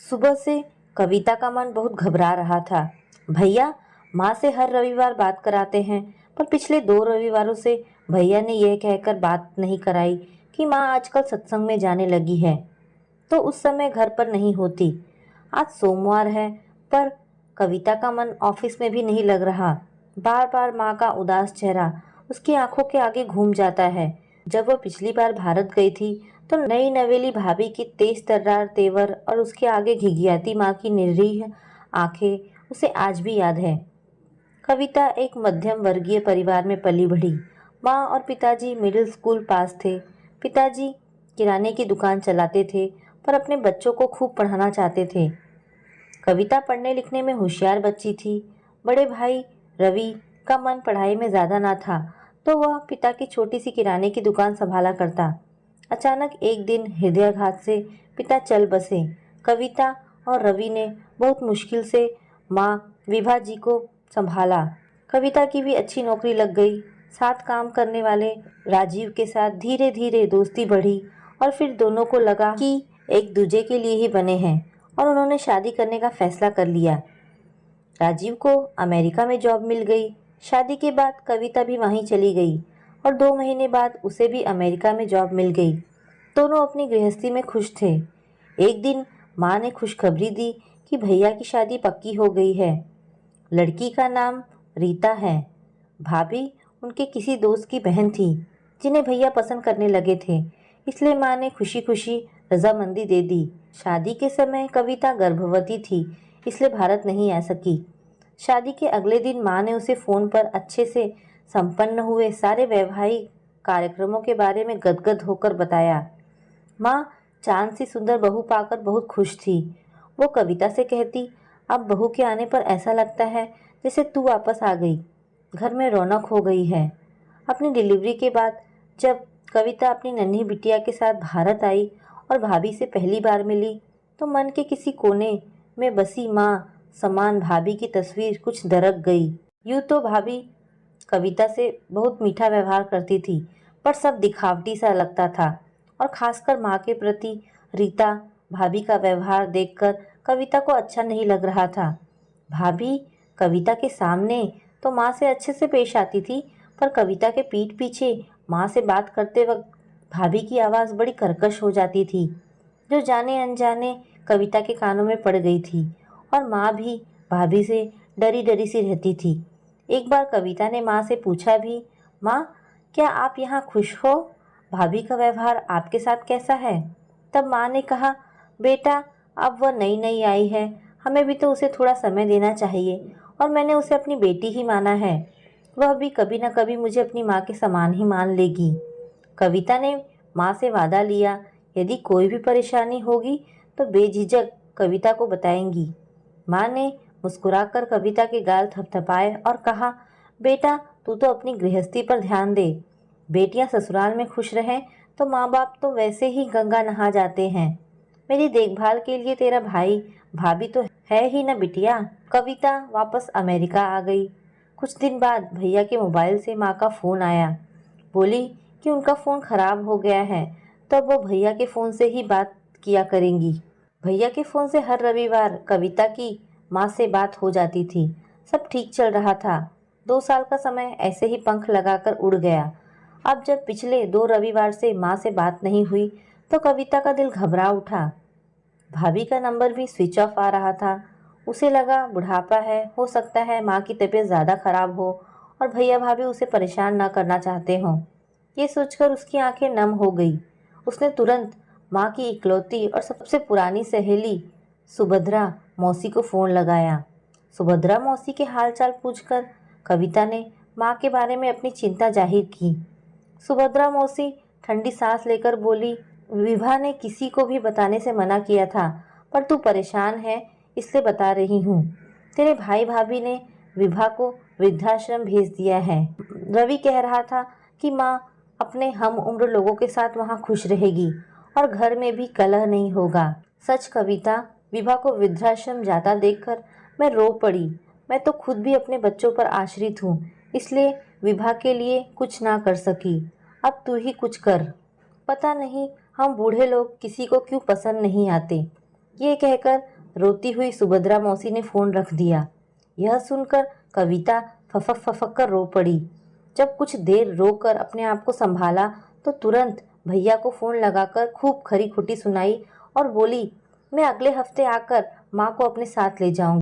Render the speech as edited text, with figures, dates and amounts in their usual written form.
सुबह से कविता का मन बहुत घबरा रहा था। भैया माँ से हर रविवार बात कराते हैं, पर पिछले 2 रविवारों से भैया ने यह कहकर बात नहीं कराई कि माँ आजकल सत्संग में जाने लगी है, तो उस समय घर पर नहीं होती। आज सोमवार है, पर कविता का मन ऑफिस में भी नहीं लग रहा। बार बार माँ का उदास चेहरा उसकी आंखों के आगे घूम जाता है। जब वह पिछली बार भारत गई थी, तो नई नवेली भाभी की तेज तर्रार तेवर और उसके आगे घिघियाती माँ की निरीह आंखें उसे आज भी याद है। कविता एक मध्यम वर्गीय परिवार में पली बढ़ी। माँ और पिताजी मिडिल स्कूल पास थे। पिताजी किराने की दुकान चलाते थे, पर अपने बच्चों को खूब पढ़ाना चाहते थे। कविता पढ़ने लिखने में होशियार बच्ची थी। बड़े भाई रवि का मन पढ़ाई में ज़्यादा ना था, तो वह पिता की छोटी सी किराने की दुकान संभाला करता। अचानक एक दिन हृदयाघात से पिता चल बसे। कविता और रवि ने बहुत मुश्किल से माँ विभा जी को संभाला। कविता की भी अच्छी नौकरी लग गई। साथ काम करने वाले राजीव के साथ धीरे धीरे दोस्ती बढ़ी और फिर दोनों को लगा कि एक दूजे के लिए ही बने हैं और उन्होंने शादी करने का फैसला कर लिया। राजीव को अमेरिका में जॉब मिल गई। शादी के बाद कविता भी वहीं चली गई और 2 महीने बाद उसे भी अमेरिका में जॉब मिल गई। दोनों अपनी गृहस्थी में खुश थे। एक दिन माँ ने खुशखबरी दी कि भैया की शादी पक्की हो गई है। लड़की का नाम रीता है। भाभी उनके किसी दोस्त की बहन थी, जिन्हें भैया पसंद करने लगे थे, इसलिए माँ ने खुशी खुशी रजामंदी दे दी। शादी के समय कविता गर्भवती थी, इसलिए भारत नहीं आ सकी। शादी के अगले दिन माँ ने उसे फ़ोन पर अच्छे से संपन्न हुए सारे वैवाहिक कार्यक्रमों के बारे में गदगद होकर बताया। माँ चांद सी सुंदर बहू पाकर बहुत खुश थी। वो कविता से कहती, अब बहू के आने पर ऐसा लगता है जैसे तू वापस आ गई। घर में रौनक हो गई है। अपनी डिलीवरी के बाद जब कविता अपनी नन्ही बिटिया के साथ भारत आई और भाभी से पहली बार मिली, तो मन के किसी कोने में बसी माँ समान भाभी की तस्वीर कुछ दरक गई। यूँ तो भाभी कविता से बहुत मीठा व्यवहार करती थी, पर सब दिखावटी सा लगता था और खासकर माँ के प्रति रीता भाभी का व्यवहार देखकर कविता को अच्छा नहीं लग रहा था। भाभी कविता के सामने तो माँ से अच्छे से पेश आती थी, पर कविता के पीठ पीछे माँ से बात करते वक्त भाभी की आवाज़ बड़ी कर्कश हो जाती थी, जो जाने अनजाने कविता के कानों में पड़ गई थी और माँ भी भाभी से डरी डरी सी रहती थी। एक बार कविता ने माँ से पूछा भी, माँ क्या आप यहाँ खुश हो? भाभी का व्यवहार आपके साथ कैसा है? तब माँ ने कहा, बेटा अब वह नई नई आई है, हमें भी तो उसे थोड़ा समय देना चाहिए और मैंने उसे अपनी बेटी ही माना है। वह भी कभी न कभी मुझे अपनी माँ के समान ही मान लेगी। कविता ने माँ से वादा लिया, यदि कोई भी परेशानी होगी तो बेझिझक कविता को बताएंगी। माँ ने मुस्कुराकर कविता के गाल थपथपाए और कहा, बेटा तू तो अपनी गृहस्थी पर ध्यान दे। बेटियां ससुराल में खुश रहें तो माँ बाप तो वैसे ही गंगा नहा जाते हैं। मेरी देखभाल के लिए तेरा भाई भाभी तो है ही न बिटिया। कविता वापस अमेरिका आ गई। कुछ दिन बाद भैया के मोबाइल से माँ का फ़ोन आया। बोली कि उनका फ़ोन ख़राब हो गया है, तब वो भैया के फ़ोन से ही बात किया करेंगी। भैया के फ़ोन से हर रविवार कविता की माँ से बात हो जाती थी। सब ठीक चल रहा था। 2 साल का समय ऐसे ही पंख लगाकर उड़ गया। अब जब पिछले 2 रविवार से माँ से बात नहीं हुई, तो कविता का दिल घबरा उठा। भाभी का नंबर भी स्विच ऑफ आ रहा था। उसे लगा बुढ़ापा है, हो सकता है माँ की तबीयत ज़्यादा खराब हो और भैया भाभी उसे परेशान न करना चाहते हों। ये सोचकर उसकी आंखें नम हो गई। उसने तुरंत माँ की इकलौती और सबसे पुरानी सहेली सुभद्रा मौसी को फ़ोन लगाया। सुभद्रा मौसी के हालचाल पूछकर कविता ने माँ के बारे में अपनी चिंता जाहिर की। सुभद्रा मौसी ठंडी सांस लेकर बोली, विभा ने किसी को भी बताने से मना किया था, पर तू परेशान है इसलिए बता रही हूँ। तेरे भाई भाभी ने विभा को वृद्धाश्रम भेज दिया है। रवि कह रहा था कि माँ अपने हम उम्र लोगों के साथ वहाँ खुश रहेगी और घर में भी कलह नहीं होगा। सच कविता, विभा को वृद्धाश्रम जाता देखकर मैं रो पड़ी। मैं तो खुद भी अपने बच्चों पर आश्रित हूँ, इसलिए विभा के लिए कुछ ना कर सकी। अब तू ही कुछ कर। पता नहीं हम बूढ़े लोग किसी को क्यों पसंद नहीं आते। ये कहकर रोती हुई सुभद्रा मौसी ने फोन रख दिया। यह सुनकर कविता फफक फफक कर रो पड़ी। जब कुछ देर रोकर अपने आप को संभाला तो तुरंत भैया को फोन लगाकर खूब खरी खोटी सुनाई और बोली, मैं अगले हफ्ते आकर माँ को अपने साथ ले जाऊंगी।